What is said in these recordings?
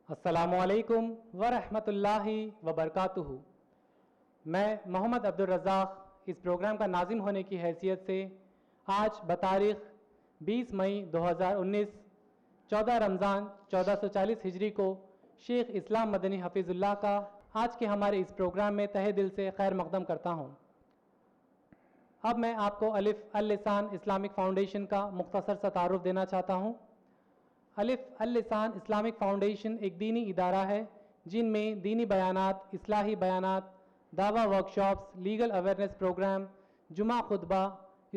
السلام علیکم ورحمۃ اللہ وبرکاتہ۔ میں محمد عبدالرزاق اس پروگرام کا ناظم ہونے کی حیثیت سے آج بتاریخ 20 مئی 2019 14 رمضان 1440 ہجری کو شیخ اسلام مدنی حفیظ اللہ کا آج کے ہمارے اس پروگرام میں تہہ دل سے خیر مقدم کرتا ہوں۔ اب میں آپ کو الف اللسان اسلامک فاؤنڈیشن کا مختصر سا تعارف دینا چاہتا ہوں۔ الف اللسان اسلامک فاؤنڈیشن ایک دینی ادارہ ہے جن میں دینی بیانات، اصلاحی بیانات، دعویٰ ورکشاپس، لیگل اویئرنیس پروگرام، جمعہ خطبہ،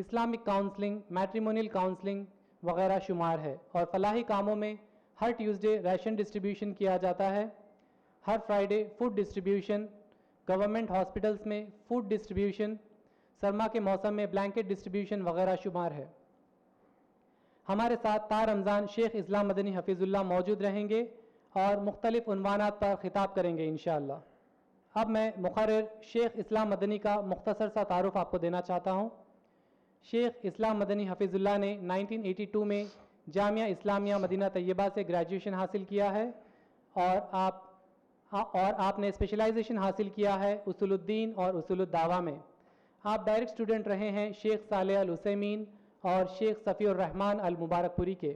اسلامک کاؤنسلنگ، میٹریمونیل کاؤنسلنگ وغیرہ شمار ہے، اور فلاحی کاموں میں ہر ٹیوزڈے ریشن ڈسٹریبیوشن کیا جاتا ہے، ہر Friday food distribution, government hospitals میں فوڈ ڈسٹریبیوشن، سرما کے موسم میں بلینکٹ ڈسٹریبیوشن وغیرہ شمار ہے۔ ہمارے ساتھ تا رمضان شیخ اسلام مدنی حفیظ اللہ موجود رہیں گے اور مختلف عنوانات پر خطاب کریں گے انشاءاللہ۔ اب میں مقرر شیخ اسلام مدنی کا مختصر سا تعارف آپ کو دینا چاہتا ہوں۔ شیخ اسلام مدنی حفیظ اللہ نے 1982 میں جامعہ اسلامیہ مدینہ طیبہ سے گریجویشن حاصل کیا ہے، اور آپ نے اسپیشلائزیشن حاصل کیا ہے اصول الدین اور اصول الدعوہ میں۔ آپ ڈائریکٹ اسٹوڈنٹ رہے ہیں شیخ صالح العثیمین اور شیخ صفی الرحمن المبارک پوری کے۔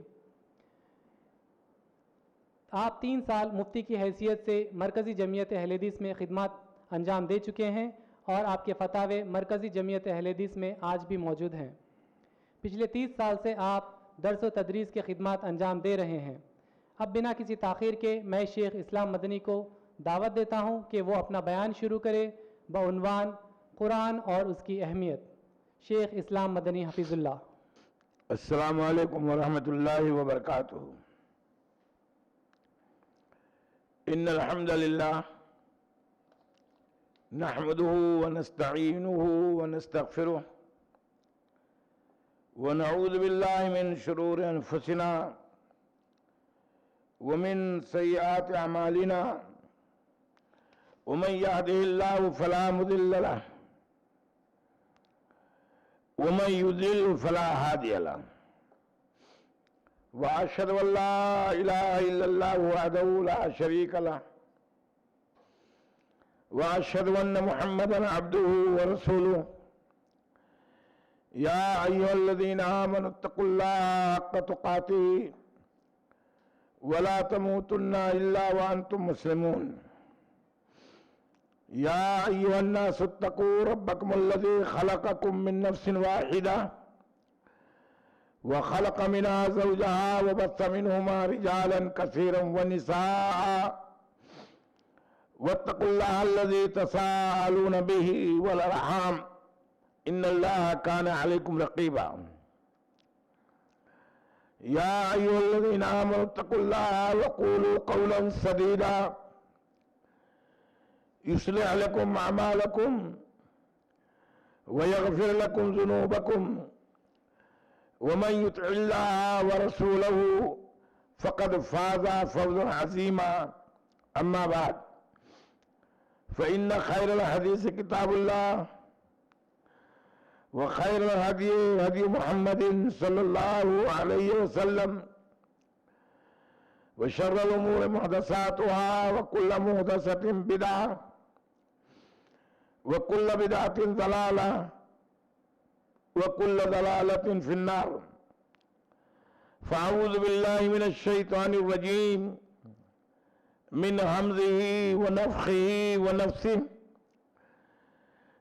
آپ 3 سال مفتی کی حیثیت سے مرکزی جمعیت اہل حدیث میں خدمات انجام دے چکے ہیں، اور آپ کے فتاوے مرکزی جمعیت اہل حدیث میں آج بھی موجود ہیں۔ پچھلے 30 سال سے آپ درس و تدریس کے خدمات انجام دے رہے ہیں۔ اب بنا کسی تاخیر کے میں شیخ اسلام مدنی کو دعوت دیتا ہوں کہ وہ اپنا بیان شروع کرے بعنوان قرآن اور اس کی اہمیت۔ شیخ اسلام مدنی حفیظ اللہ۔ السلام علیکم ورحمۃ اللہ وبرکاتہ۔ ان الحمد للہ نحمده ونستعینه ونستغفره ونعوذ باللہ من شرور انفسنا ومن سیئات اعمالنا ومن يهده الله فلا مضل له ومن يضلل فلا هادي له وأشهد أن لا إله إلا الله وحده لا شريك له وأشهد أن محمدا عبده ورسوله يا أيها الذين آمنوا اتقوا الله حق تقاته ولا تموتن إلا وأنتم مسلمون يا أيها الناس اتقوا ربكم الذي خلقكم من نفس واحدة وخلق منها زوجها وبث منهما رجالا كثيرا ونساء واتقوا الله الذي تساءلون به والأرحام إن الله كان عليكم رقيبا يا أيها الذين آمنوا اتقوا الله وقولوا قولا سديدا يصلح لكم أعمالكم ويغفر لكم ذنوبكم ومن يطع الله ورسوله فقد فاز فوزا عظيما أما بعد فإن خير الحديث كتاب الله وخير الهدي هدي محمد صلى الله عليه وسلم وشر الأمور محدثاتها وكل محدثة بدعة وكل بدعة ضلالة وكل ضلالة في النار فأعوذ بالله من الشيطان الرجيم من همزه ونفخه ونفثه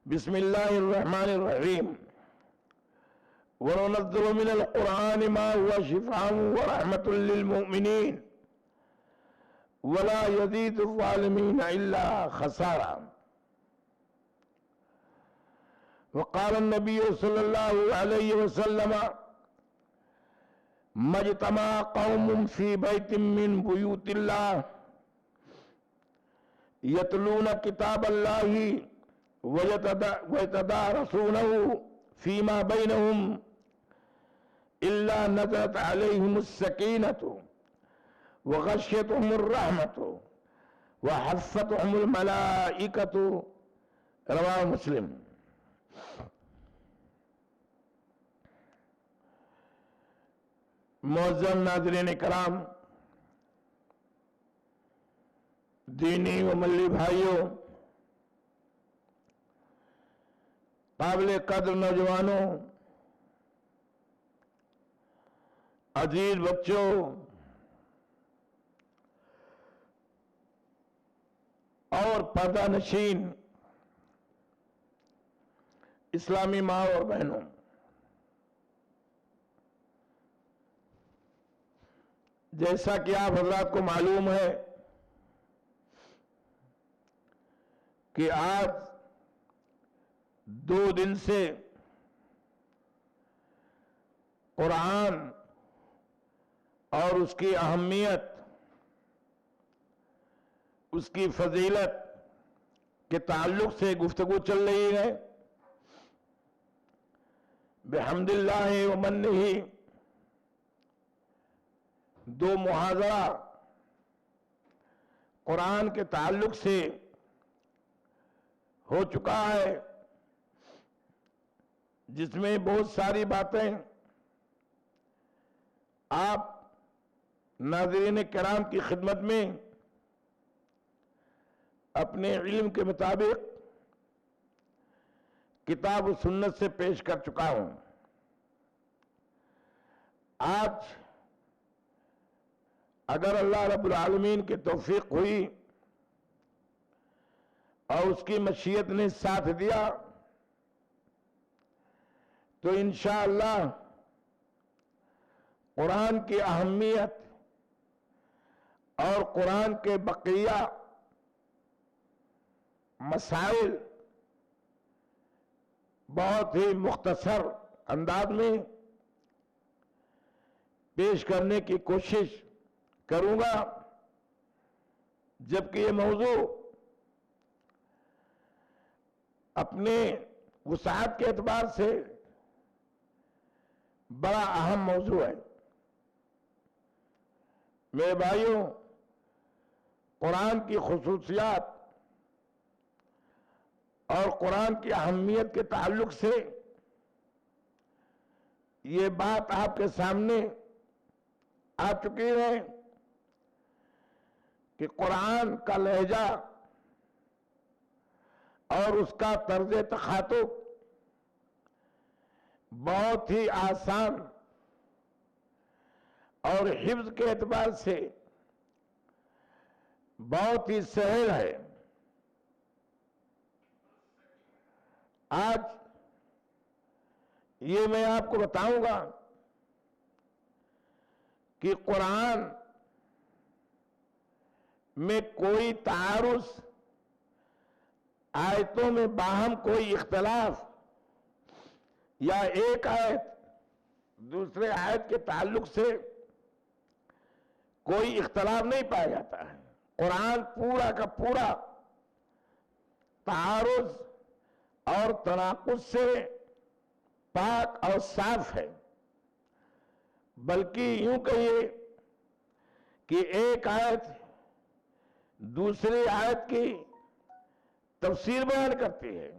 بسم الله الرحمن الرحيم وننزل من القرآن ما هو شفاء ورحمة للمؤمنين ولا يزيد الظالمين إلا خسارا وقال النبي صلى الله عليه وسلم ما اجتمع قوم في بيت من بيوت الله يتلون كتاب الله ويتدارسونه فيما بينهم إلا نزلت عليهم السكينة وغشيتهم الرحمة وحفتهم الملائكة رواه مسلم۔ معزز ناظرین کرام، دینی و ملی بھائیوں، قابل قدر نوجوانوں، عزیز بچوں، اور پردہ نشین اسلامی ماں اور بہنوں، جیسا کہ آپ حضرات کو معلوم ہے کہ آج 2 دن سے قرآن اور اس کی اہمیت، اس کی فضیلت کے تعلق سے گفتگو چل رہی ہے۔ بحمد اللہ و منہ 2 محاضرہ قرآن کے تعلق سے ہو چکا ہے، جس میں بہت ساری باتیں آپ ناظرین کرام کی خدمت میں اپنے علم کے مطابق کتاب و سنت سے پیش کر چکا ہوں۔ آج اگر اللہ رب العالمین کی توفیق ہوئی اور اس کی مشیت نے ساتھ دیا تو انشاءاللہ قرآن کی اہمیت اور قرآن کے بقیہ مسائل بہت ہی مختصر انداز میں پیش کرنے کی کوشش کروں گا، جبکہ یہ موضوع اپنے وسعت کے اعتبار سے بڑا اہم موضوع ہے۔ میرے بھائیوں، قرآن کی خصوصیات اور قرآن کی اہمیت کے تعلق سے یہ بات آپ کے سامنے آ چکی ہے کہ قرآن کا لہجہ اور اس کا طرز تخاطب بہت ہی آسان اور حفظ کے اعتبار سے بہت ہی سہل ہے۔ آج یہ میں آپ کو بتاؤں گا کہ قرآن میں کوئی تعارض، آیتوں میں باہم کوئی اختلاف یا ایک آیت دوسرے آیت کے تعلق سے کوئی اختلاف نہیں پایا جاتا ہے۔ قرآن پورا کا پورا تعارض اور تناقض سے پاک اور صاف ہے، بلکہ یوں کہیے کہ ایک آیت دوسری آیت کی تفسیر بیان کرتی ہے۔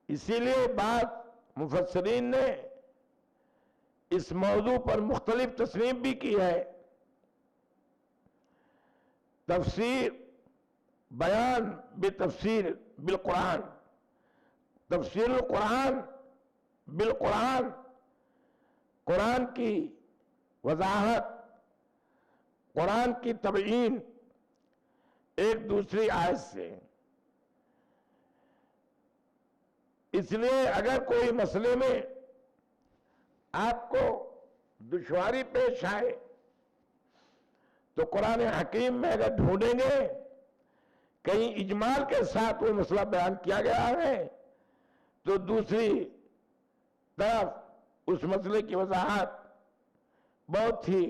اسی لیے بعض مفسرین نے اس موضوع پر مختلف تصنیف بھی کی ہے۔ تفسیر بیان بتفسیر بالقرآن، تفسیر القرآن بالقرآن، قرآن کی وضاحت، قرآن کی تبیین ایک دوسری آیت سے۔ اس لیے اگر کوئی مسئلے میں آپ کو دشواری پیش آئے تو قرآن حکیم میں اگر ڈھونڈیں گے کہیں اجمال کے ساتھ وہ مسئلہ بیان کیا گیا ہے تو دوسری طرف اس مسئلے کی وضاحت بہت ہی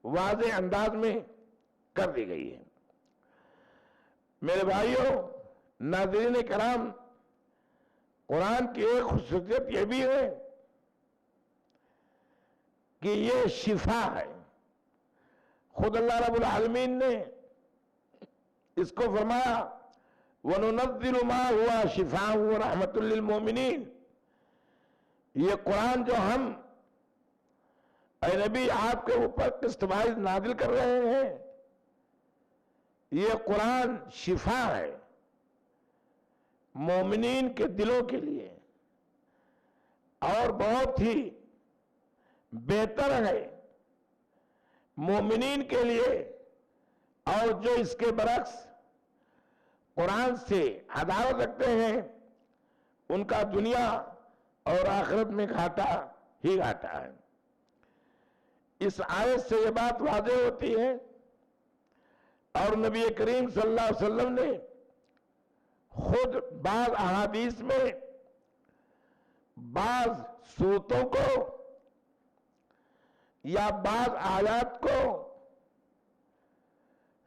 واضح انداز میں کر دی گئی ہے۔ میرے بھائیوں، ناظرین کرام، قرآن کی ایک خصوصیت یہ بھی ہے کہ یہ شفا ہے۔ خود اللہ رب العالمین نے اس کو فرمایا وَنُنَزِّلُ مَا هُوَ شِفَاءٌ وَرَحْمَةٌ لِّلْمُؤْمِنِينَ، یہ قرآن جو ہم اے نبی آپ کے اوپر قسط وائز نازل کر رہے ہیں، یہ قرآن شفا ہے مومنین کے دلوں کے لیے اور بہت ہی بہتر ہے مومنین کے لیے، اور جو اس کے برعکس قرآن سے عداوت رکھتے ہیں ان کا دنیا اور آخرت میں گھاٹا ہی گھاٹا ہے۔ اس آیت سے یہ بات واضح ہوتی ہے، اور نبی کریم صلی اللہ علیہ وسلم نے خود بعض احادیث میں بعض صورتوں کو یا بعض آیات کو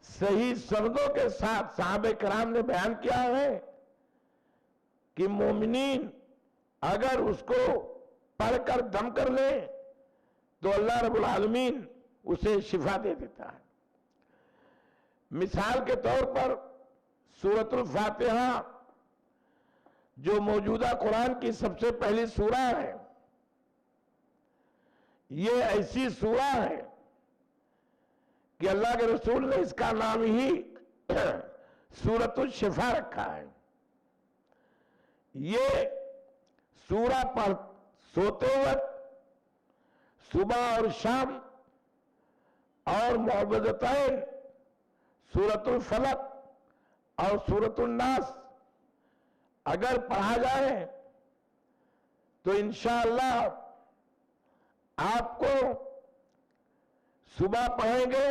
صحیح سندوں کے ساتھ صحابہ کرام نے بیان کیا ہے کہ مومنین اگر اس کو پڑھ کر دم کر لیں تو اللہ رب العالمین اسے شفا دے دیتا ہے۔ مثال کے طور پر سورۃ الفاتحہ جو موجودہ قرآن کی سب سے پہلی سورہ ہے، یہ ایسی سورہ ہے کہ اللہ کے رسول نے اس کا نام ہی سورۃ الشفا رکھا ہے۔ یہ سورہ پر سوتے وقت صبح اور شام اور معوذتین سورۃ الفلق اور سورۃ الناس اگر پڑھا جائے تو انشاءاللہ آپ کو صبح پڑھیں گے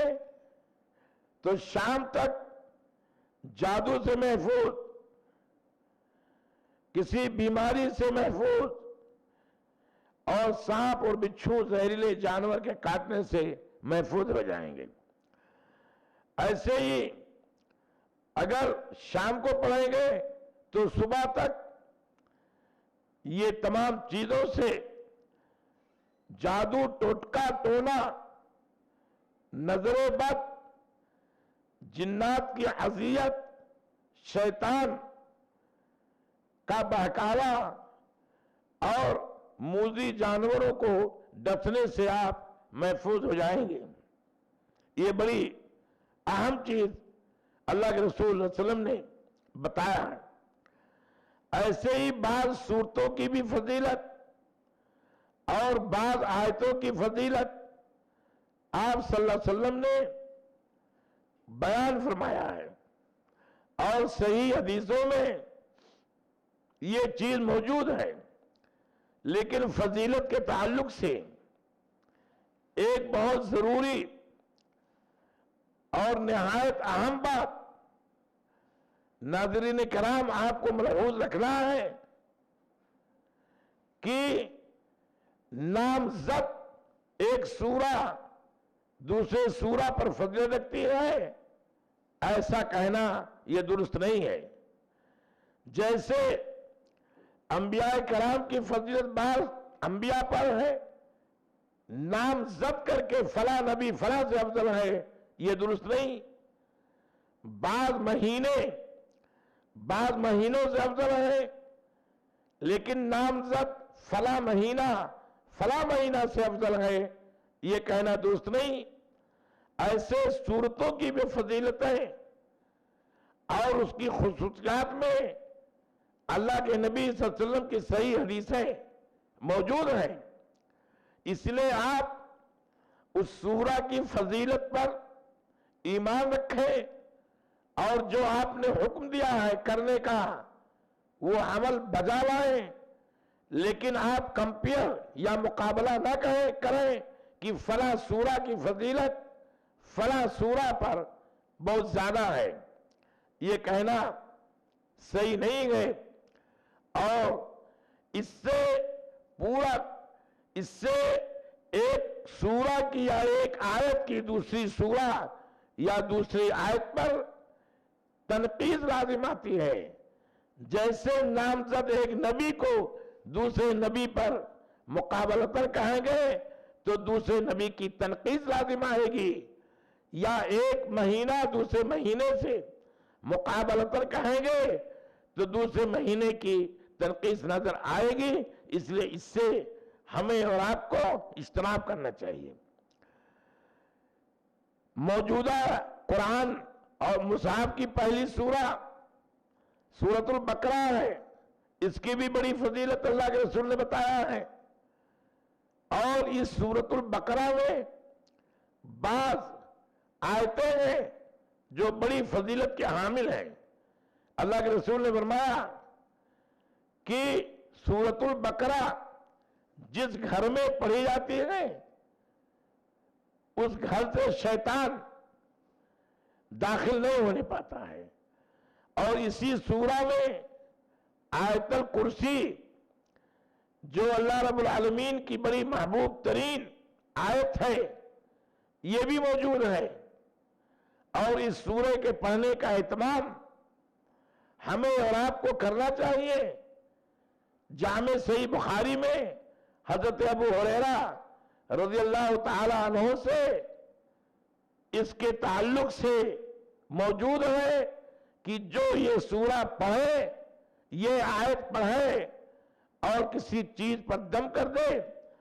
تو شام تک جادو سے محفوظ، کسی بیماری سے محفوظ، اور سانپ اور بچھو زہریلے جانور کے کاٹنے سے محفوظ ہو جائیں گے۔ ایسے ہی اگر شام کو پڑھیں گے تو صبح تک یہ تمام چیزوں سے، جادو، ٹوٹکا، ٹونا، نظر بد، جنات کی اذیت، شیطان کا بہکاوا اور موذی جانوروں کو ڈسنے سے آپ محفوظ ہو جائیں گے۔ یہ بڑی اہم چیز اللہ کے رسول صلی اللہ علیہ وسلم نے بتایا ہے۔ ایسے ہی بعض صورتوں کی بھی فضیلت اور بعض آیتوں کی فضیلت آپ صلی اللہ علیہ وسلم نے بیان فرمایا ہے، اور صحیح حدیثوں میں یہ چیز موجود ہے، لیکن فضیلت کے تعلق سے ایک بہت ضروری اور نہایت اہم بات ناظرین کرام آپ کو ملحوظ رکھنا ہے کہ نامزد ایک سورہ دوسرے سورہ پر فضیلت رکھتی ہے، ایسا کہنا یہ درست نہیں ہے۔ جیسے انبیاء کرام کی فضیلت بعض انبیاء پر ہے، نامزد کر کے فلاں نبی فلاں سے افضل ہے، یہ درست نہیں۔ بعض مہینوں سے افضل ہے، لیکن نامزد فلاں مہینہ سے افضل ہے، یہ کہنا درست نہیں۔ ایسے صورتوں کی بھی فضیلتیں اور اس کی خصوصیات میں اللہ کے نبی صلی اللہ علیہ وسلم کی صحیح حدیثیں موجود ہیں۔ اس لیے آپ اس سورہ کی فضیلت پر ایمان رکھیں، اور جو آپ نے حکم دیا ہے کرنے کا وہ عمل بجا لائیں، لیکن آپ کمپیئر یا مقابلہ نہ کریں کہ فلاں سورہ کی فضیلت فلاں سورہ پر بہت زیادہ ہے، یہ کہنا صحیح نہیں ہے۔ اور اس سے ایک سورہ کی یا ایک آیت کی دوسری سورہ یا دوسری آیت پر تنقید لازم آتی ہے۔ جیسے نامزد ایک نبی کو دوسرے نبی پر مقابلتاً کہیں گے تو دوسرے نبی کی تنقید لازم آئے گی، یا ایک مہینہ دوسرے مہینے سے مقابلتاً کہیں گے تو دوسرے مہینے کی تنقید نظر آئے گی۔ اس لیے اس سے ہمیں اور آپ کو اجتناب کرنا چاہیے۔ موجودہ قرآن اور مصحف کی پہلی سورہ سورۃ البقرہ ہے، اس کی بھی بڑی فضیلت اللہ کے رسول نے بتایا ہے۔ اور اس سورۃ البقرہ میں بعض آیتیں ہیں جو بڑی فضیلت کے حامل ہیں۔ اللہ کے رسول نے فرمایا کہ سورۃ البقرہ جس گھر میں پڑھی جاتی ہے اس گھر سے شیطان داخل نہیں ہونے پاتا ہے۔ اور اسی سورہ میں آیت الکرسی جو اللہ رب العالمین کی بڑی محبوب ترین آیت ہے یہ بھی موجود ہے۔ اور اس سورہ کے پڑھنے کا اہتمام ہمیں اور آپ کو کرنا چاہیے۔ جامع صحیح بخاری میں حضرت ابو ہریرہ رضی اللہ تعالی عنہ سے اس کے تعلق سے موجود ہے کہ جو یہ سورہ پڑھے، یہ آیت پڑھے اور کسی چیز پر دم کر دے،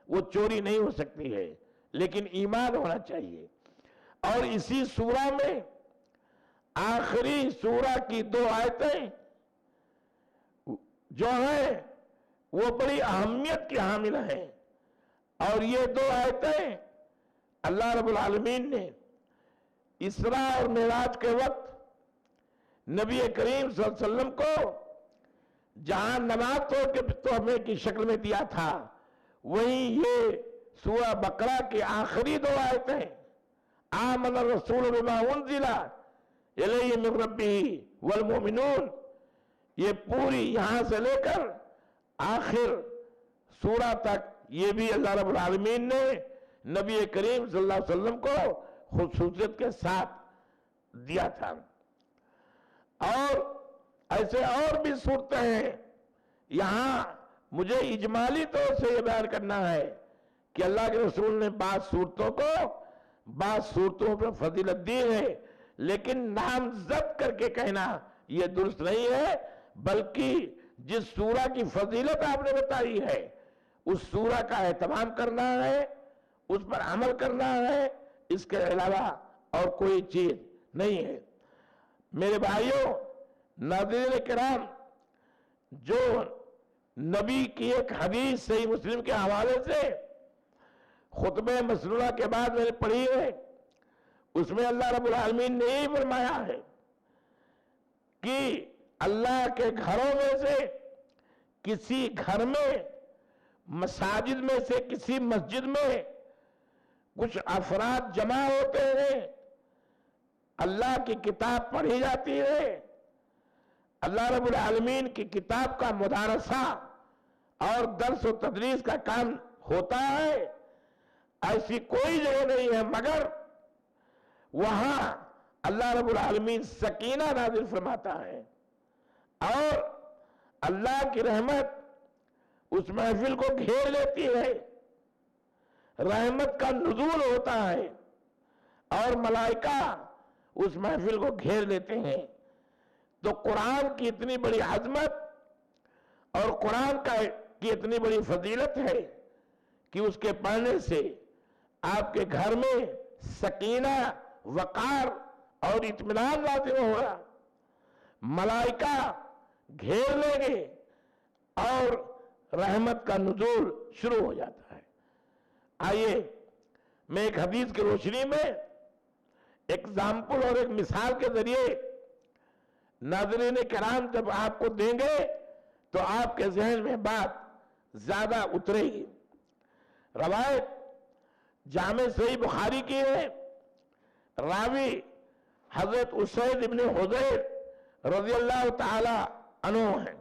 وہ چوری نہیں ہو سکتی ہے، لیکن ایمان ہونا چاہیے۔ اور اسی سورہ میں آخری سورہ کی 2 آیتیں جو ہیں وہ بڑی اہمیت کی حامل ہیں۔ اور یہ 2 آیتیں اللہ رب العالمین نے اسراء اور معراج کے وقت نبی کریم صلی اللہ علیہ وسلم کو جہاں نماز توڑ کے تحفے کی شکل میں دیا تھا، وہیں یہ سورہ بقرہ کی آخری 2 آیتیں آمن الرسول بما انزل الیہ من ربہ والمؤمنون، یہ پوری یہاں سے لے کر آخر سورہ تک یہ بھی اللہ رب العالمین نے نبی کریم صلی اللہ علیہ وسلم کو خصوصیت کے ساتھ دیا تھا۔ اور ایسے اور بھی صورتیں ہیں۔ یہاں مجھے اجمالی طور سے یہ بیان کرنا ہے کہ اللہ کے رسول نے بعض صورتوں پر فضیلت دی ہے، لیکن نامزد کر کے کہنا یہ درست نہیں ہے، بلکہ جس سورہ کی فضیلت آپ نے بتائی ہے اس سورہ کا اہتمام کرنا ہے، اس پر عمل کرنا ہے، اس کے علاوہ اور کوئی چیز نہیں ہے۔ میرے بھائیوں، ناظرین کرام، جو نبی کی ایک حدیث صحیح مسلم کے حوالے سے خطبہ مسنونہ کے بعد میں نے پڑھی ہے، اس میں اللہ رب العالمین نے یہ فرمایا ہے کہ اللہ کے گھروں میں سے کسی گھر میں، مساجد میں سے کسی مسجد میں کچھ افراد جمع ہوتے ہیں، اللہ کی کتاب پڑھی جاتی ہے، اللہ رب العالمین کی کتاب کا مدارسہ اور درس و تدریس کا کام ہوتا ہے، ایسی کوئی جگہ نہیں ہے مگر وہاں اللہ رب العالمین سکینہ نازل فرماتا ہے اور اللہ کی رحمت اس محفل کو گھیر لیتی ہے، رحمت کا نزول ہوتا ہے اور ملائکہ اس محفل کو گھیر لیتے ہیں۔ تو قرآن کی اتنی بڑی عظمت اور قرآن کی اتنی بڑی فضیلت ہے کہ اس کے پڑھنے سے آپ کے گھر میں سکینہ، وقار اور اطمینان لازم ہوگا، ملائکہ گھیر لیں گے اور رحمت کا نزول شروع ہو جاتا ہے۔ آئیے میں ایک حدیث کی روشنی میں ایگزامپل اور ایک مثال کے ذریعے ناظرین کرام جب آپ کو دیں گے تو آپ کے ذہن میں بات زیادہ اترے گی۔ روایت جامع صحیح بخاری کی ہے، راوی حضرت اسید ابن حضیر رضی اللہ تعالی عنہ ہیں۔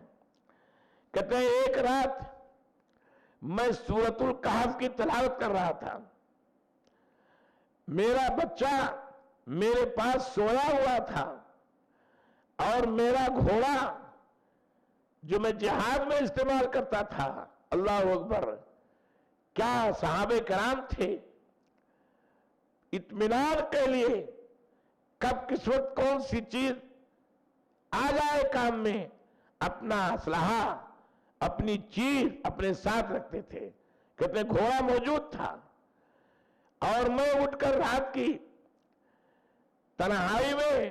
کہتے ہیں ایک رات میں سورۃ الکہف کی تلاوت کر رہا تھا، میرا بچہ میرے پاس سویا ہوا تھا اور میرا گھوڑا جو میں جہاد میں استعمال کرتا تھا، اللہ اکبر، کیا صحابہ کرام تھے، اطمینان کے لیے کب کس وقت کون سی چیز آ جائے کام میں اپنا اسلحہ، اپنی چیز اپنے ساتھ رکھتے تھے۔ کہتے ہیں گھوڑا موجود تھا اور میں اٹھ کر رات کی تنہائی میں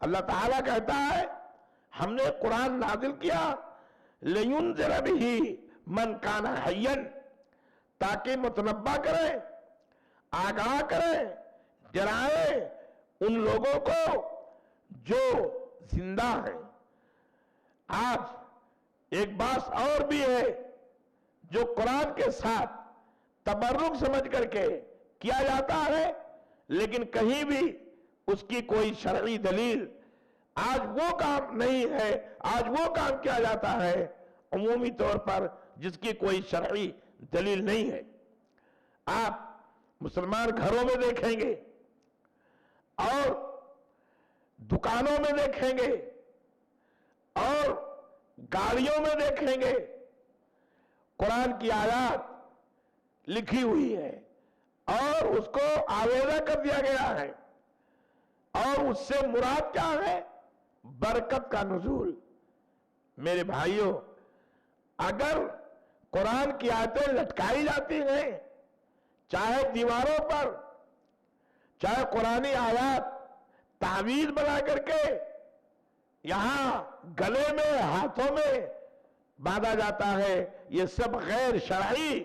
اللہ تعالیٰ کہتا ہے ہم نے قرآن نازل کیا لِيُنذِرَ بِهِ مَنْ كَانَ حَيًّا، تاکہ متنبہ کریں، آگاہ کریں، ڈرائیں ان لوگوں کو جو زندہ ہیں۔ آج ایک بات اور بھی ہے جو قرآن کے ساتھ تبرک سمجھ کر کے کیا جاتا ہے، لیکن کہیں بھی اس کی کوئی شرعی دلیل، آج وہ کام نہیں ہے، آج وہ کام کیا جاتا ہے عمومی طور پر جس کی کوئی شرعی دلیل نہیں ہے۔ آپ مسلمان گھروں میں دیکھیں گے اور دکانوں میں دیکھیں گے اور گاڑیوں میں دیکھیں گے، قرآن کی آیات لکھی ہوئی ہے اور اس کو آویزہ کر دیا گیا ہے، اور اس سے مراد کیا ہے؟ برکت کا نزول۔ میرے بھائیوں، اگر قرآن کی آیتیں لٹکائی جاتی ہیں چاہے دیواروں پر، چاہے قرآنی آیات تعویذ بنا کر کے یہاں گلے میں ہاتھوں میں باندھا جاتا ہے، یہ سب غیر شرعی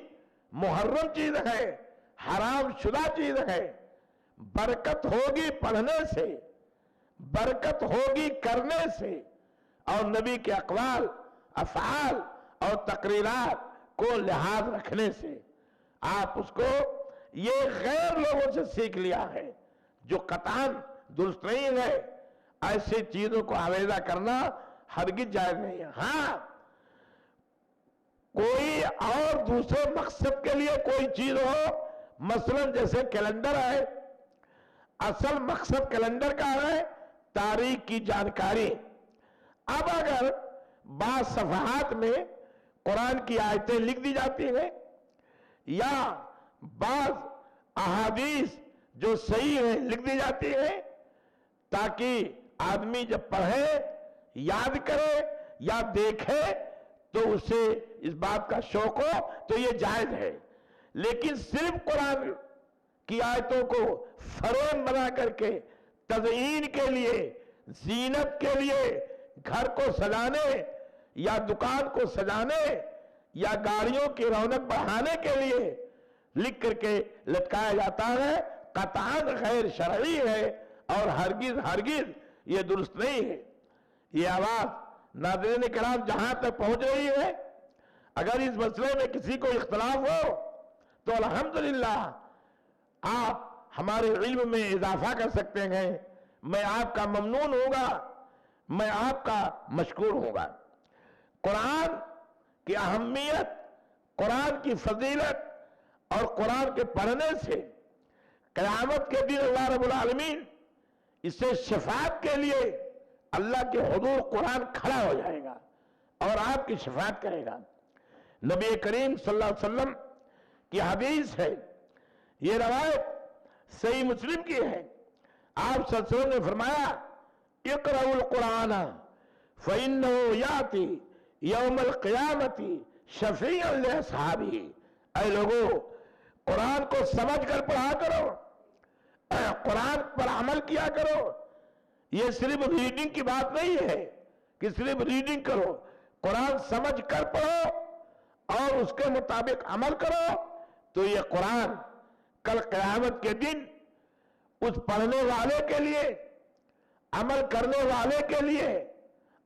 محرم چیز ہے، حرام شدہ چیز ہے۔ برکت ہوگی پڑھنے سے، برکت ہوگی کرنے سے، اور نبی کے اقوال، افعال اور تقریرات کو لحاظ رکھنے سے۔ آپ اس کو یہ غیر لوگوں سے سیکھ لیا ہے جو قطعاً درست نہیں ہے، ایسی چیزوں کو آویزہ کرنا ہرگز جائز نہیں ہے۔ ہاں، کوئی اور دوسرے مقصد کے لیے کوئی چیز ہو، مثلا جیسے کیلنڈر ہے، اصل مقصد کیلنڈر کا ہے تاریخ کی جانکاری۔ اب اگر بعض صفحات میں قرآن کی آیتیں لکھ دی جاتی ہیں یا بعض احادیث جو صحیح ہیں لکھ دی جاتی ہیں تاکہ آدمی جب پڑھے، یاد کرے یا دیکھے تو اسے اس بات کا شوق ہو تو یہ جائز ہے، لیکن صرف قرآن کی آیتوں کو فریم بنا کر کے تزئین کے لیے، زینت کے لیے، گھر کو سجانے یا دکان کو سجانے یا گاڑیوں کی رونق بڑھانے کے لیے لکھ کر کے لٹکایا جاتا ہے، قطعاً غیر شرعی ہے اور ہرگز یہ درست نہیں ہے۔ یہ آواز ناظرین کرام جہاں تک پہنچ رہی ہے، اگر اس مسئلے میں کسی کو اختلاف ہو تو الحمدللہ آپ ہمارے علم میں اضافہ کر سکتے ہیں، میں آپ کا ممنون ہوں گا، میں آپ کا مشکور ہوں گا۔ قرآن کی اہمیت، قرآن کی فضیلت اور قرآن کے پڑھنے سے قیامت کے دن اللہ رب العالمین اس سے شفاعت کے لیے اللہ کے حضور قرآن کھڑا ہو جائے گا اور آپ کی شفاعت کرے گا۔ نبی کریم صلی اللہ علیہ وسلم کی حدیث ہے، یہ روایت صحیح مسلم کی ہے، آپ صلی اللہ علیہ وسلم نے فرمایا اقرأوا القرآن فإنه یاتی یوم القیامت شفیعا لاصحابہ۔ اے لوگو، قرآن کو سمجھ کر پڑھا کرو، قرآن پر عمل کیا کرو۔ یہ صرف ریڈنگ کی بات نہیں ہے کہ صرف ریڈنگ کرو، قرآن سمجھ کر پڑھو اور اس کے مطابق عمل کرو، تو یہ قرآن کل قیامت کے دن اس پڑھنے والے کے لیے، عمل کرنے والے کے لیے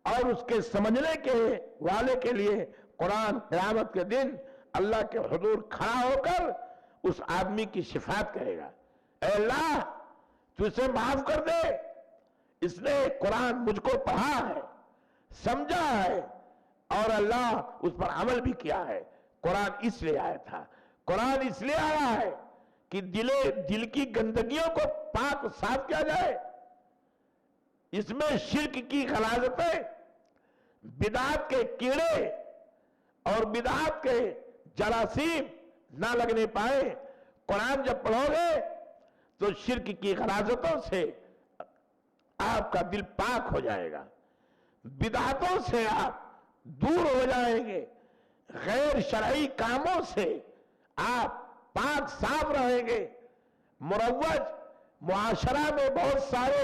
اور اس کے سمجھنے کے والے کے لیے قرآن قیامت کے دن اللہ کے حضور کھڑا ہو کر اس آدمی کی شفاعت کرے گا۔ اے اللہ، تو اسے معاف کر دے، اس نے قرآن مجھ کو پڑھا ہے، سمجھا ہے اور اللہ اس پر عمل بھی کیا ہے۔ قرآن اس لیے آیا تھا، قرآن اس لیے آیا ہے کہ دل کی گندگیوں کو پاک صاف کیا جائے، اس میں شرک کی غلاظتیں، بدعات کے کیڑے اور بدعات کے جراثیم نہ لگنے پائے۔ قرآن جب پڑھو گے تو شرک کی غلاظتوں سے آپ کا دل پاک ہو جائے گا، بدعتوں سے آپ دور ہو جائیں گے، غیر شرعی کاموں سے آپ پاک صاف رہیں گے۔ مروج معاشرہ میں بہت سارے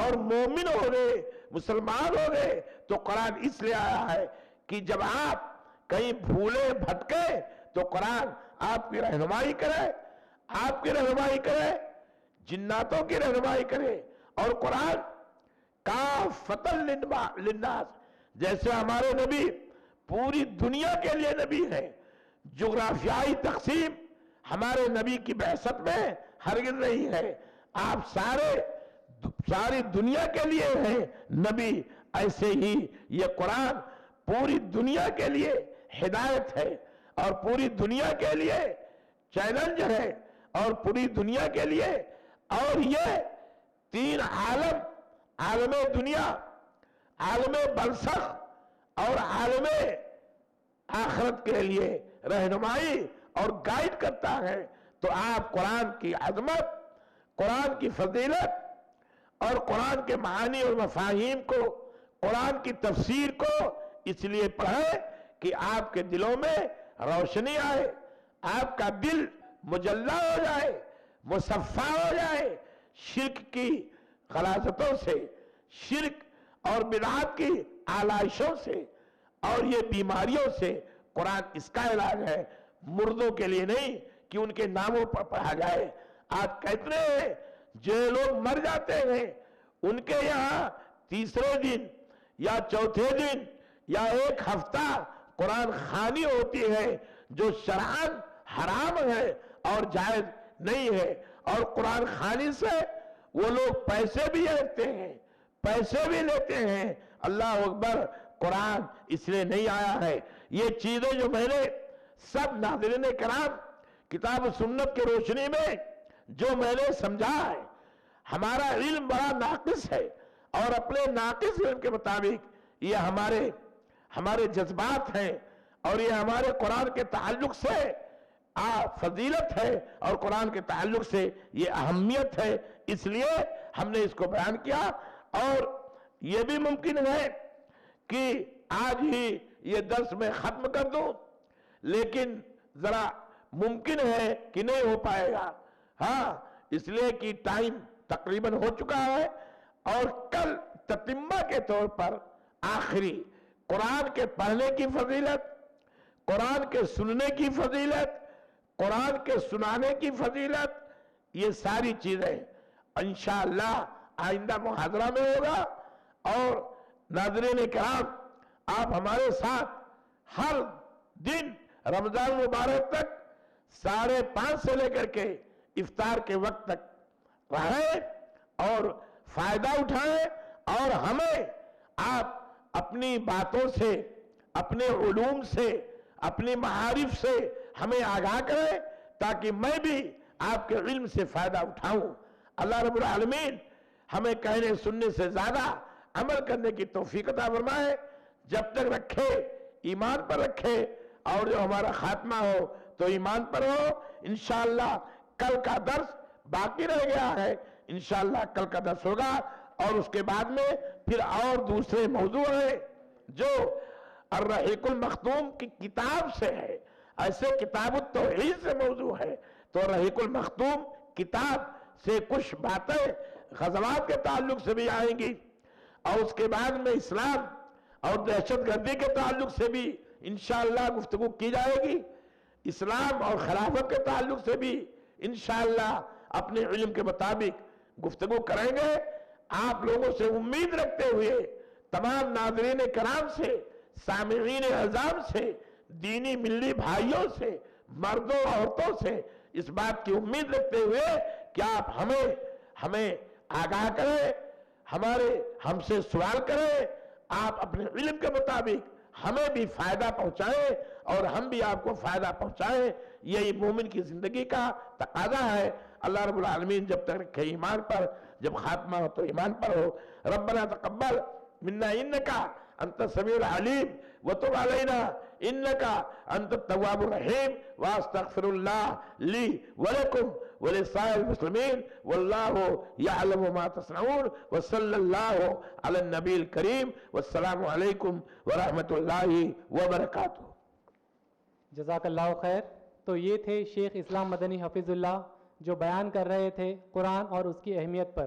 اور مومن ہو گئے، مسلمان ہو گئے، تو قرآن اس لیے آیا ہے کہ جب آپ کہیں بھولے بھٹکے تو قرآن آپ کی رہنمائی کرے، آپ کی رہنمائی کرے، جناتوں کی رہنمائی کرے۔ اور قرآن کافۃ للناس، جیسے ہمارے نبی پوری دنیا کے لیے نبی ہے، جغرافیائی تقسیم ہمارے نبی کی بعثت میں ہرگز نہیں ہے، آپ ساری دنیا کے لیے ہیں نبی، ایسے ہی یہ قرآن پوری دنیا کے لیے ہدایت ہے اور پوری دنیا کے لیے چیلنج ہے اور پوری دنیا کے لیے، اور یہ تین عالم، عالم دنیا، عالم برزخ اور عالم آخرت کے لیے رہنمائی اور گائیڈ کرتا ہے۔ تو آپ قرآن کی عظمت، قرآن کی فضیلت اور قرآن کے معانی اور مفاہیم کو، قرآن کی تفسیر کو اس لیے پڑھیں کہ آپ کے دلوں میں روشنی آئے، آپ کا دل مجلہ ہو جائے، مصفہ ہو جائے شرک کی غلاظتوں سے، شرک اور بدعات کی آلائشوں سے اور یہ بیماریوں سے۔ قرآن اس کا علاج ہے، مردوں کے لیے نہیں کہ ان کے ناموں پر پڑھا جائے۔ آج کہتے ہیں جو لوگ مر جاتے ہیں ان کے یہاں تیسرے دن یا چوتھے دن یا ایک ہفتہ قرآن خوانی ہوتی ہے، جو شرعاً حرام ہے اور جائز نہیں ہے، اور قرآن خوانی سے وہ لوگ پیسے بھی لیتے ہیں۔ اللہ اکبر، قرآن اس لیے نہیں آیا ہے۔ یہ چیزیں جو میں نے سب ناظرین کرام کتاب و سنت کے روشنی میں جو میں نے سمجھا ہے، ہمارا علم بڑا ناقص ہے اور اپنے ناقص علم کے مطابق یہ ہمارے جذبات ہیں اور یہ ہمارے قرآن کے تعلق سے فضیلت ہے اور قرآن کے تعلق سے یہ اہمیت ہے، اس لیے ہم نے اس کو بیان کیا۔ اور یہ بھی ممکن ہے کہ آج ہی یہ درس میں ختم کر دوں، لیکن ذرا ممکن ہے کہ نہیں ہو پائے گا، ہاں، اس لیے کہ ٹائم تقریباً ہو چکا ہے، اور کل تتمہ کے طور پر آخری قرآن کے پڑھنے کی فضیلت، قرآن کے سننے کی فضیلت، قرآن کے سنانے کی فضیلت، یہ ساری چیزیں انشاءاللہ آئندہ محاضرہ میں ہوگا۔ اور ناظرین کرام، آپ ہمارے ساتھ ہر دن رمضان مبارک تک 5:30 سے لے کر کے افطار کے وقت تک رہیں اور فائدہ اٹھائیں، اور ہمیں آپ اپنی باتوں سے، اپنے علوم سے، اپنی معارف سے ہمیں آگاہ کریں تاکہ میں بھی آپ کے علم سے فائدہ اٹھاؤں۔ اللہ رب العالمین ہمیں کہنے سننے سے زیادہ عمل کرنے کی توفیق عطا فرمائے، جب تک رکھے ایمان پر رکھے، اور جو ہمارا خاتمہ ہو تو ایمان پر ہو۔ انشاءاللہ کل کا درس باقی رہ گیا ہے، انشاءاللہ کل کا درس ہوگا، اور اس کے بعد میں پھر اور دوسرے موضوع ہیں جو الرحیق المختوم کی کتاب سے ہے، ایسے کتاب التوحید سے موضوع ہے، تو الرحیق المختوم کتاب سے کچھ باتیں غزوات کے تعلق سے بھی آئیں گی، اور اس کے بعد میں اسلام اور دہشت گردی کے تعلق سے بھی انشاءاللہ گفتگو کی جائے گی، اسلام اور خلافت کے تعلق سے بھی انشاءاللہ اپنے علم کے مطابق گفتگو کریں گے۔ آپ لوگوں سے امید رکھتے ہوئے، تمام ناظرین کرام سے، سامعین اعظام سے، دینی ملی بھائیوں سے، مردوں عورتوں سے اس بات کی امید رکھتے ہوئے کہ آپ ہمیں آگاہ کریں، ہم سے سوال کریں، آپ اپنے علم کے مطابق ہمیں بھی فائدہ پہنچائیں اور ہم بھی آپ کو فائدہ پہنچائیں۔ یہی مومن کی زندگی کا تقاضا ہے۔ اللہ رب العالمین جب تک رکھے ایمان پر، جب خاتمہ ہو تو ایمان پر ہو۔ ربنا تقبل منا انکا انت السمیع العلیم وتب علینا انکا انت التواب الرحیم، واستغفر اللہ لی ولکم ولسائر المسلمین، واللہ یعلم ما تصنعون، وصلی اللہ علی النبی الکریم، والسلام علیکم ورحمۃ اللہ وبرکاتہ۔ جزاک اللہ خیر۔ تو یہ تھے شیخ اسلام مدنی حفظ اللہ جو بیان کر رہے تھے قرآن اور اس کی اہمیت پر۔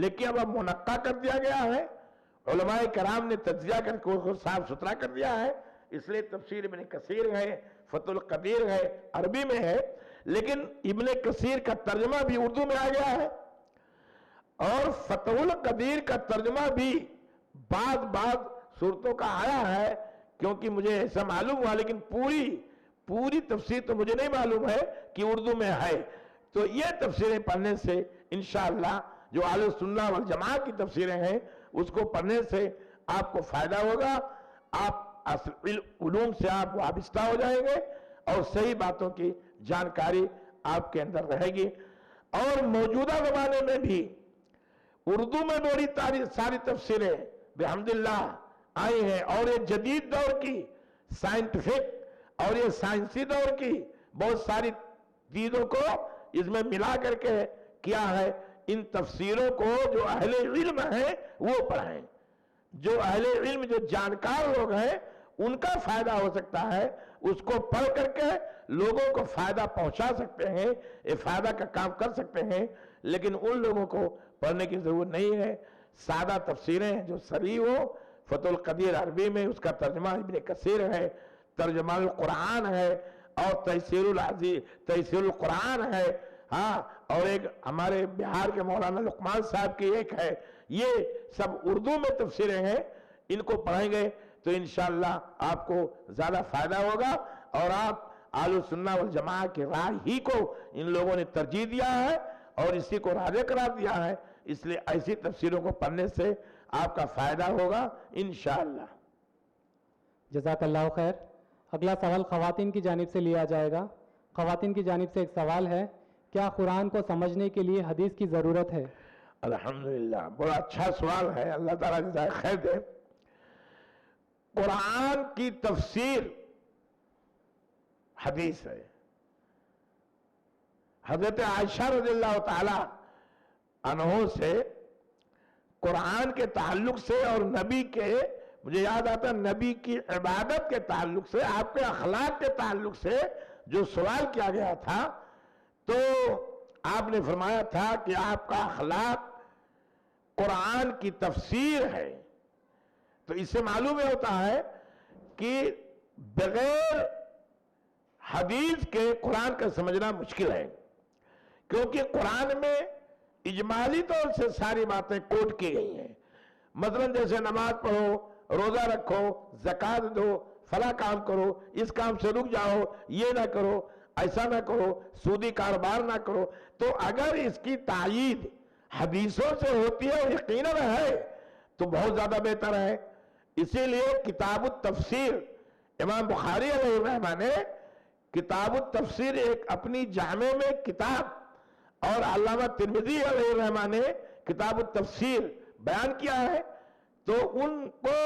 لیکن اب منقع کر دیا گیا ہے، علماء کرام نے تجزیہ کر کے اس کو صاف ستھرا کر دیا ہے، اس لیے تفسیر ابن کثیر ہے، فتح القدیر ہے، عربی میں ہے، لیکن ابن کثیر کا ترجمہ بھی اردو میں آ گیا ہے، اور فتح القدیر کا ترجمہ بھی بعض صورتوں کا آیا ہے، کیونکہ مجھے ایسا معلوم ہوا، لیکن پوری تفسیر تو مجھے نہیں معلوم ہے کہ اردو میں ہے۔ تو یہ تفسیریں پڑھنے سے انشاءاللہ جو اہل سنہ والجماعت کی تفسیریں ہیں اس کو پڑھنے سے آپ کو فائدہ ہوگا، آپ علوم سے آپ وابستہ ہو جائیں گے اور صحیح باتوں کی جانکاری آپ کے اندر رہے گی۔ اور موجودہ زمانے میں بھی اردو میں بڑی ساری تفسیریں بحمداللہ آئی ہیں، اور یہ جدید دور کی سائنٹیفک اور یہ سائنسی دور کی بہت ساری چیزوں کو اس میں ملا کر کے کیا ہے۔ ان تفسیروں کو جو اہل علم ہیں وہ پڑھیں، جو اہل علم جو جانکار لوگ ہیں ان کا فائدہ ہو سکتا ہے، اس کو پڑھ کر کے لوگوں کو فائدہ پہنچا سکتے ہیں، افادہ کا کام کر سکتے ہیں، لیکن ان لوگوں کو پڑھنے کی ضرورت نہیں ہے۔ سادہ تفسیریں جو صریح ہو، فتح القدیر عربی میں اس کا ترجمہ ابن کثیر ہے، ترجمہ القرآن ہے، اور تیسیر القرآن ہے، ہاں، اور ایک ہمارے بہار کے مولانا لقمان صاحب کی ایک ہے، یہ سب اردو میں تفسیریں ہیں۔ ان کو پڑھیں گے تو انشاءاللہ آپ کو زیادہ فائدہ ہوگا، اور آپ اہل سنہ والجماعت کی رائے ہی کو ان لوگوں نے ترجیح دیا ہے اور اسی کو راجح قرار دیا ہے، اس لیے ایسی تفسیروں کو پڑھنے سے آپ کا فائدہ ہوگا انشاءاللہ۔ جزاک اللہ خیر۔ اگلا سوال خواتین کی جانب سے لیا جائے گا۔ خواتین کی جانب سے ایک سوال ہے، کیا قرآن کو سمجھنے کے لیے حدیث کی ضرورت ہے؟ الحمدللہ، بڑا اچھا سوال ہے، اللہ تعالیٰ جزائے خیر دے۔ قرآن کی تفسیر حدیث ہے۔ حضرت عائشہ رضی اللہ تعالی عنہ سے قرآن کے تعلق سے اور نبی کے، مجھے یاد آتا نبی کی عبادت کے تعلق سے، آپ کے اخلاق کے تعلق سے جو سوال کیا گیا تھا، تو آپ نے فرمایا تھا کہ آپ کا اخلاق قرآن کی تفسیر ہے۔ تو اس سے معلوم ہوتا ہے کہ بغیر حدیث کے قرآن کا سمجھنا مشکل ہے، کیونکہ قرآن میں اجمالی طور سے ساری باتیں کوٹ کی گئی ہیں۔ مثلا جیسے نماز پڑھو، روزہ رکھو، زکوٰۃ دو، فلاں کام کرو، اس کام سے رک جاؤ، یہ نہ کرو، ایسا نہ کرو، سودی کاروبار نہ کرو۔ تو اگر اس کی تائید حدیثوں سے ہوتی ہے اور یقیناً ہے تو بہت زیادہ بہتر ہے۔ اسی لیے کتاب التفسیر، امام بخاری علیہ الرحمہ نے کتاب التفسیر ایک اپنی جامع میں کتاب، اور علامہ ترمذی علیہ الرحمہ نے کتاب التفسیر بیان کیا ہے۔ تو ان کو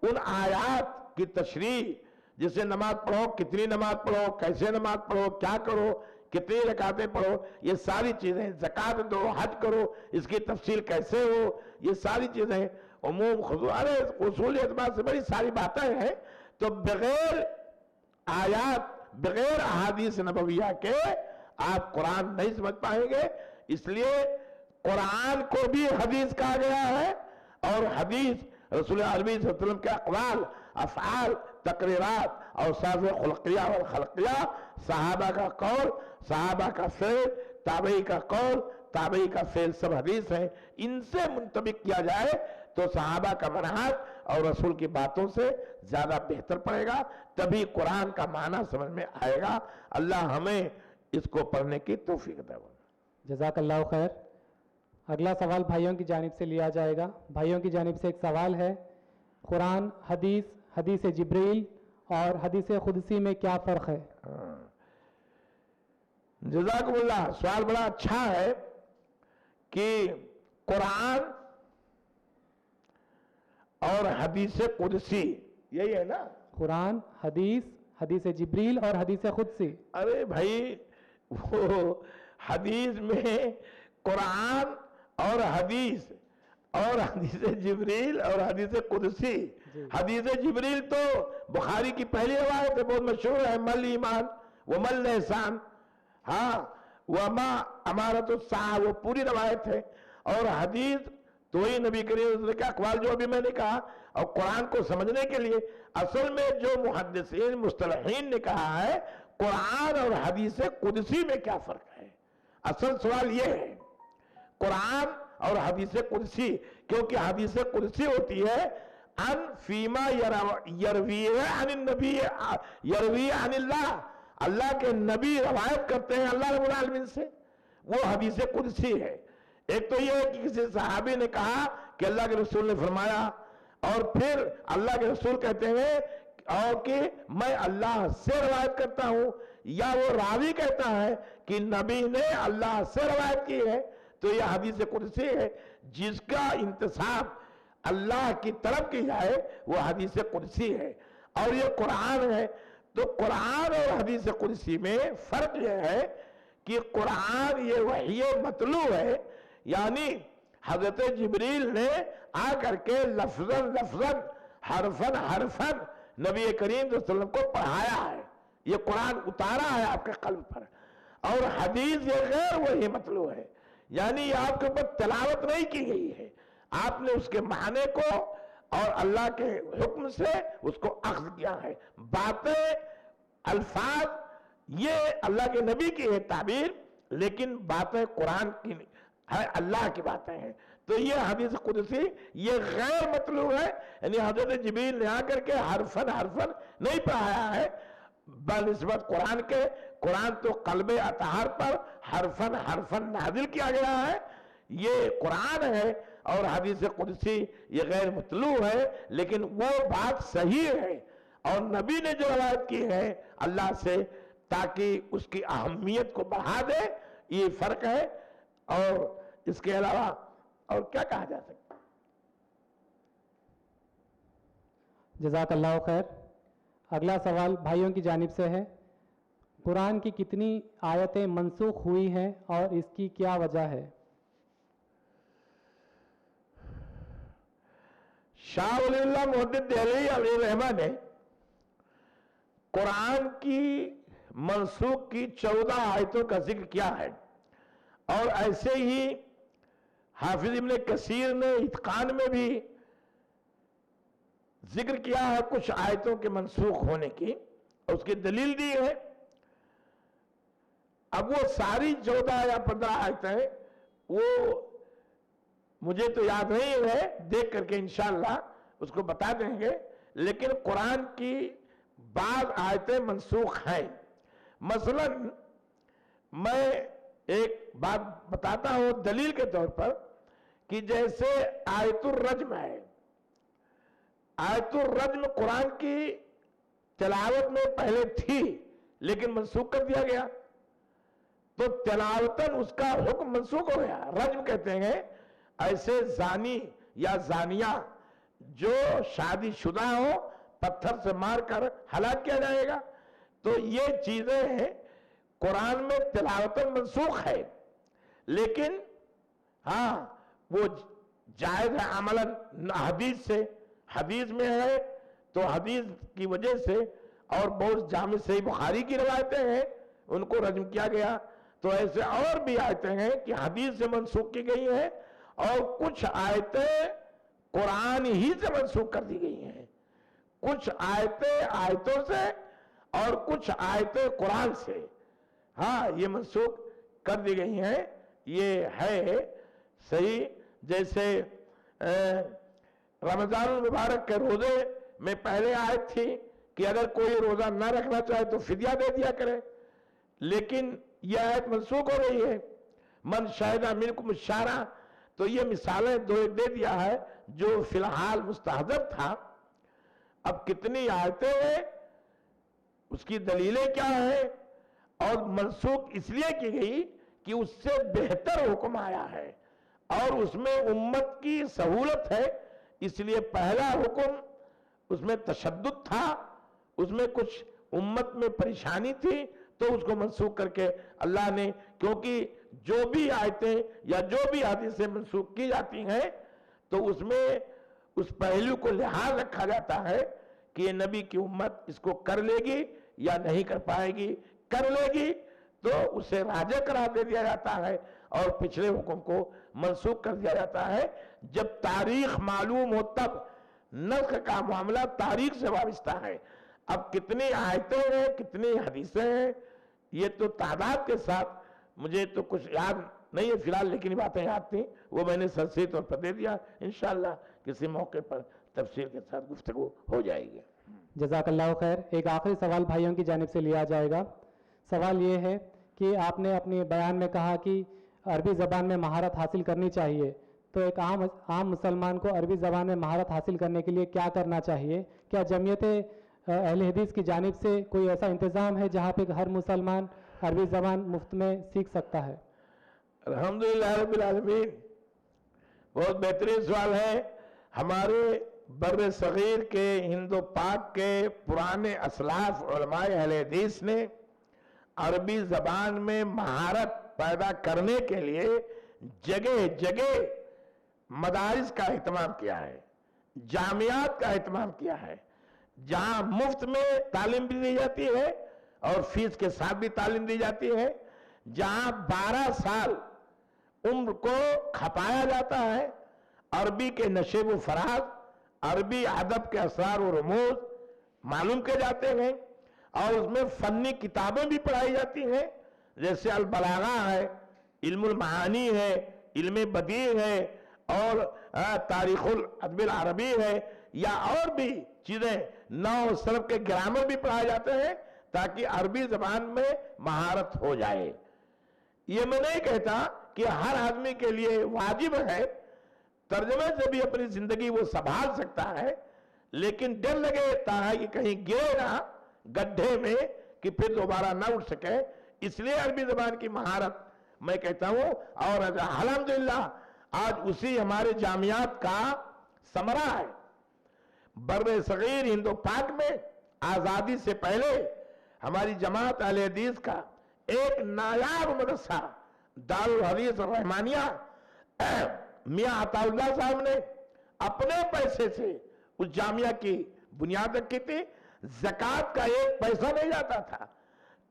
ان آیات کی تشریح، جسے نماز پڑھو، کتنی نماز پڑھو، کیسے نماز پڑھو، کیا کرو، کتنی رکعتیں پڑھو، یہ ساری چیزیں، زکوٰۃ دو، حج کرو، اس کی تفصیل کیسے ہو، یہ ساری چیزیں عموم اصول اعتبار سے بڑی ساری باتیں ہیں۔ تو بغیر آیات، بغیر احادیث نبویہ کے آپ قرآن نہیں سمجھ پائیں گے۔ اس لیے قرآن کو بھی حدیث کہا گیا ہے، اور حدیث رسول عربی صلی اللہ علیہ وسلم کے اقوال، افعال، تقریرات، اوصاف خلقیہ والخلقیہ، صحابہ کا قول، صحابہ کا فعل، تابعی کا قول، تابعی کا فعل، سب حدیث ہیں۔ ان سے منطبق کیا جائے تو صحابہ کا منہج اور رسول کی باتوں سے زیادہ بہتر پڑے گا، تبھی قرآن کا معنی سمجھ میں آئے گا۔ اللہ ہمیں اس کو پڑھنے کی توفیق دے۔ جزاک اللہ خیر۔ اگلا سوال بھائیوں کی جانب سے لیا جائے گا۔ بھائیوں کی جانب سے ایک سوال ہے، قرآن، حدیث، حدیث جبریل اور حدیث قدسی میں کیا فرق ہے؟ جزاکم اللہ، سوال بڑا اچھا ہے کہ قرآن اور حدیث قدسی، یہی ہے نا؟ قرآن، حدیث، حدیث جبریل اور حدیث قدسی۔ ارے بھائی، وہ حدیث میں قرآن اور حدیث اور حدیث جبریل اور حدیث قدسی۔ حدیث جبریل تو بخاری کی پہلی روایت ہے، بہت مشہور ہے، مل ایمان ومل احسان، ہاں، وما امارت الساعہ، وہ پوری روایت ہے۔ اور حدیث تو وہی نبی کریم صلی اللہ علیہ وسلم کے اقوال جو ابھی میں نے کہا، اور قرآن کو سمجھنے کے لیے اصل میں جو محدثین مصطلحین نے کہا ہے قرآن اور حدیث قدسی میں کیا فرق ہے، اصل سوال یہ ہے قرآن اور حدیث قدسی، کیونکہ حدیث قدسی ہوتی ہے ان فیما یروی عن النبی یروی عن اللہ، اللہ کے نبی روایت کرتے ہیں اللہ رب العالمین سے، وہ حدیث قدسی ہے۔ ایک تو یہ ہے کہ کسی صحابی نے کہا کہ اللہ کے رسول نے فرمایا، اور پھر اللہ کے رسول کہتے ہیں اور کہ میں اللہ سے روایت کرتا ہوں، یا وہ راوی کہتا ہے کہ نبی نے اللہ سے روایت کی ہے، تو یہ حدیث قدسی ہے۔ جس کا انتساب اللہ کی طرف کی جائے وہ حدیث قدسی ہے، اور یہ قرآن ہے۔ تو قرآن اور حدیث قدسی میں فرق یہ ہے کہ قرآن یہ وحی مطلوع ہے، یعنی حضرت جبریل نے آ کر کے لفظاً لفظاً حرفاً حرفاً نبی کریم صلی اللہ علیہ وسلم کو پڑھایا ہے، یہ قرآن اتارا ہے آپ کے قلب پر۔ اور حدیث یہ غیر وحی مطلوع ہے، یعنی یہ آپ کے اوپر تلاوت نہیں کی گئی ہے، آپ نے اس کے معنی کو اور اللہ کے حکم سے اس کو اخذ کیا ہے۔ باتیں الفاظ یہ اللہ کے نبی کی ہے تعبیر، لیکن باتیں قرآن کی ہے، اللہ کی باتیں ہیں۔ تو یہ حدیث قدسی یہ غیر مطلوع ہے، یعنی حضرت جبریل نے آ کر کے حرفاً حرفاً نہیں پڑھایا ہے بنسبت قرآن کے۔ قرآن تو قلب اطہر پر حرفاً حرفاً نازل کیا گیا ہے، یہ قرآن ہے۔ اور حدیث قدسی یہ غیر مطلوع ہے، لیکن وہ بات صحیح ہے، اور نبی نے جو روایت کی ہے اللہ سے تاکہ اس کی اہمیت کو بڑھا دے، یہ فرق ہے۔ اور اس کے علاوہ اور کیا کہا جا سکتا؟ جزاک اللہ خیر۔ اگلا سوال بھائیوں کی جانب سے ہے، قرآن کی کتنی آیتیں منسوخ ہوئی ہیں اور اس کی کیا وجہ ہے؟ شاہ ولی اللہ محدث دہلوی علیہ الرحمہ نے قرآن کی منسوخ کی 14 آیتوں کا ذکر کیا ہے، اور ایسے ہی حافظ ابن کثیر نے اتقان میں بھی ذکر کیا ہے کچھ آیتوں کے منسوخ ہونے کی، اور اس کی دلیل دی ہے۔ اب وہ ساری 14 یا 15 آیتیں وہ مجھے تو یاد نہیں ہے، دیکھ کر کے انشاءاللہ اس کو بتا دیں گے، لیکن قرآن کی بعض آیتیں منسوخ ہیں۔ مثلا میں ایک بات بتاتا ہوں دلیل کے طور پر، کہ جیسے آیت الرجم ہے، آیت الرجم قرآن کی تلاوت میں پہلے تھی لیکن منسوخ کر دیا گیا، تو تلاوتاً اس کا حکم منسوخ ہو گیا۔ رجم کہتے ہیں ایسے زانی یا زانیہ جو شادی شدہ ہو پتھر سے مار کر ہلاک کیا جائے گا، تو یہ چیزیں قرآن میں تلاوتاً منسوخ ہے، لیکن ہاں وہ جائز ہے عملاً حدیث سے، حدیث میں ہے تو حدیث کی وجہ سے، اور بہت جامع صحیح بخاری کی روایتیں ہیں ان کو رجم کیا گیا۔ تو ایسے اور بھی آیتیں ہیں کہ حدیث سے منسوخ کی گئی ہیں، اور کچھ آیتیں قرآن ہی سے منسوخ کر دی گئی ہیں، کچھ آیتیں آیتوں سے اور کچھ آیتیں قرآن سے، ہاں یہ منسوخ کر دی گئی ہیں، یہ ہے صحیح۔ جیسے رمضان المبارک کے روزے میں پہلے آیت تھی کہ اگر کوئی روزہ نہ رکھنا چاہے تو فدیہ دے دیا کرے، لیکن یہ آیت منسوخ ہو گئی ہے۔ من شہد منکم الشہر، تو یہ مثالیں دے دیا ہے جو فی الحال مستحضر تھا۔ اب کتنی آیتیں ہیں، اس کی دلیلیں کیا ہیں، اور منسوخ اس لیے کی گئی کہ اس سے بہتر حکم آیا ہے اور اس میں امت کی سہولت ہے، اس لیے پہلا حکم اس میں تشدد تھا، اس میں کچھ امت میں پریشانی تھی، تو اس کو منسوخ کر کے اللہ نے، کیونکہ جو بھی آیتیں یا جو بھی حدیثیں منسوخ کی جاتی ہیں تو اس میں اس پہلو کو لحاظ رکھا جاتا ہے کہ یہ نبی کی امت اس کو کر لے گی یا نہیں کر پائے گی، کر لے گی تو اسے راجع قرار دے دیا جاتا ہے، اور پچھلے حکم کو منسوخ کر دیا جاتا ہے. جب تاریخ معلوم ہو تب. نسخ کا معاملہ تاریخ سے وابستہ ہے. اب کتنی آیتیں ہیں, کتنی حدیثیں ہیں, یہ تو تعداد کے ساتھ مجھے تو کچھ یاد نہیں ہے فی الحال, لیکن یہ باتیں یاد تھیں, وہ میں نے سرسری طور پر دے دیا. انشاءاللہ کسی موقع پر تفصیل کے ساتھ گفتگو ہو جائے گی. جزاک اللہ خیر. ایک آخری سوال بھائیوں کی جانب سے لیا جائے گا. سوال یہ ہے کہ آپ نے اپنے بیان میں کہا کہ عربی زبان میں مہارت حاصل کرنی چاہیے, تو ایک عام مسلمان کو عربی زبان میں مہارت حاصل کرنے کے لیے کیا کرنا چاہیے؟ کیا جمعیت اہل حدیث کی جانب سے کوئی ایسا انتظام ہے جہاں پہ ہر مسلمان عربی زبان مفت میں سیکھ سکتا ہے؟ الحمدللہ رب العالمین. بہت بہترین سوال ہے. ہمارے بر صغیر کے ہند و پاک کے پرانے اسلاف علماء اہل حدیث نے عربی زبان میں مہارت پیدا کرنے کے لیے جگہ جگہ مدارس کا اہتمام کیا ہے, جامعات کا اہتمام کیا ہے, جہاں مفت میں تعلیم بھی دی جاتی ہے اور فیس کے ساتھ بھی تعلیم دی جاتی ہے, جہاں 12 سال عمر کو کھپایا جاتا ہے, عربی کے نشیب و فراز, عربی ادب کے اسرار و رموز معلوم کیے جاتے ہیں, اور اس میں فنی کتابیں بھی پڑھائی جاتی ہیں, جیسے البلاغہ ہے, علم المعانی ہے, علم بدیع ہے, اور تاریخ الادب العربی ہے, یا اور بھی چیزیں, نحو صرف کے گرامر بھی پڑھائے جاتے ہیں تاکہ عربی زبان میں مہارت ہو جائے. یہ میں نہیں کہتا کہ ہر آدمی کے لیے واجب ہے, ترجمے سے بھی اپنی زندگی وہ سنبھال سکتا ہے, لیکن ڈر لگے کہ کہیں گرے نہ گڈھے میں کہ پھر دوبارہ نہ اٹھ سکے, اس لیے عربی زبان کی مہارت میں کہتا ہوں. اور الحمدللہ آج اسی ہمارے جامعات کا ثمرہ ہے. بر صغیر ہند و پاک میں آزادی سے پہلے ہماری جماعت اہل حدیث کا ایک نایاب مدرسہ دارالحدیث الرحمانیہ میاں عطا اللہ صاحب نے اپنے پیسے سے اس جامعہ کی بنیاد رکھی تھی. زکوٰۃ کا 1 پیسہ نہیں جاتا تھا,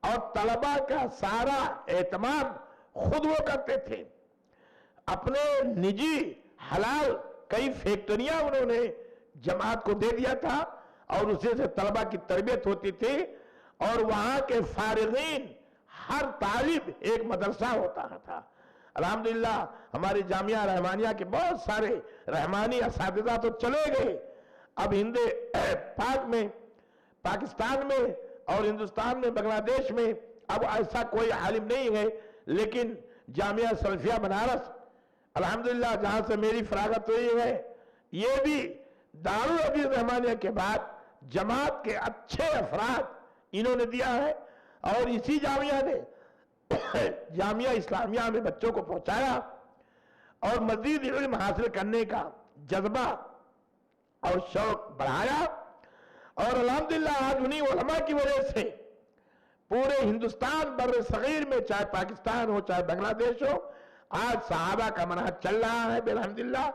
اور طلبہ کا سارا اہتمام خود وہ کرتے تھے. اپنے نجی حلال کئی فیکٹریاں انہوں نے جماعت کو دے دیا تھا, اور اسی سے طلبہ کی تربیت ہوتی تھی, اور وہاں کے فارغین ہر طالب ایک مدرسہ ہوتا تھا. الحمدللہ ہماری جامعہ رحمانیہ کے بہت سارے رحمانی اساتذہ تو چلے گئے. اب ہند پاک میں, پاکستان میں اور ہندوستان میں, بنگلہ دیش میں اب ایسا کوئی عالم نہیں ہے, لیکن جامعہ سلفیہ بنارس الحمدللہ جہاں سے میری فراغت ہوئی ہے, یہ بھی دارالحدیث رحمانیہ کے بعد جماعت کے اچھے افراد انہوں نے دیا ہے, اور اسی جامعہ نے جامعہ اسلامیہ میں بچوں کو پہنچایا اور مزید علم حاصل کرنے کا جذبہ اور شوق بڑھایا. اور الحمدللہ آج انہی علماء کی وجہ سے پورے ہندوستان بر صغیر میں, چاہے پاکستان ہو چاہے بنگلہ دیش ہو, آج صحابہ کا منہج چل رہا ہے الحمدللہ,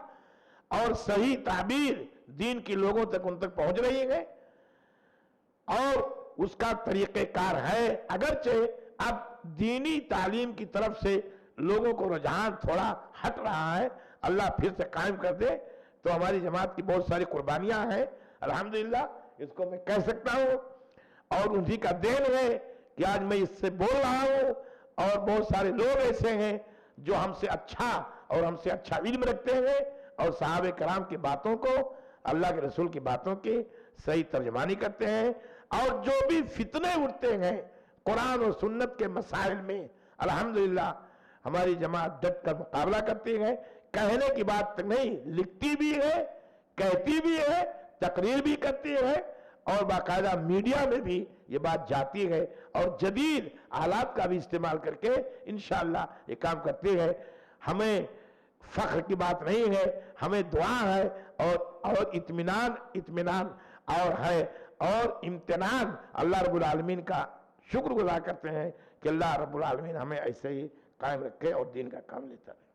اور صحیح تعبیر دین کی لوگوں تک ان تک پہنچ رہی ہے, اور اس کا طریقہ کار ہے. اگرچہ اب دینی تعلیم کی طرف سے لوگوں کو رجحان تھوڑا ہٹ رہا ہے, اللہ پھر سے قائم کر دے تو ہماری جماعت کی بہت ساری قربانیاں ہیں الحمدللہ, اس کو میں کہہ سکتا ہوں. اور انہی کا دین ہے کہ آج میں اس سے بول رہا ہوں, اور بہت سارے لوگ ایسے ہیں جو ہم سے اچھا اور ہم سے اچھا علم رکھتے ہیں, اور صحابہ کرام کی باتوں کو, اللہ کے رسول کی باتوں کی صحیح ترجمانی کرتے ہیں. اور جو بھی فتنے اٹھتے ہیں قرآن و سنت کے مسائل میں الحمدللہ ہماری جماعت ڈٹ کر مقابلہ کرتی ہے. کہنے کی بات تک نہیں, لکھتی بھی ہے, کہتی بھی ہے, تقریر بھی کرتی ہے, اور باقاعدہ میڈیا میں بھی یہ بات جاتی ہے, اور جدید آلات کا بھی استعمال کر کے انشاءاللہ یہ کام کرتی ہے. ہمیں فخر کی بات نہیں ہے, ہمیں دعا ہے اور اطمینان اور ہے, اور امتنان اللہ رب العالمین کا شکر گزار کرتے ہیں کہ اللہ رب العالمین ہمیں ایسے ہی قائم رکھے اور دین کا کام لیتا ہے.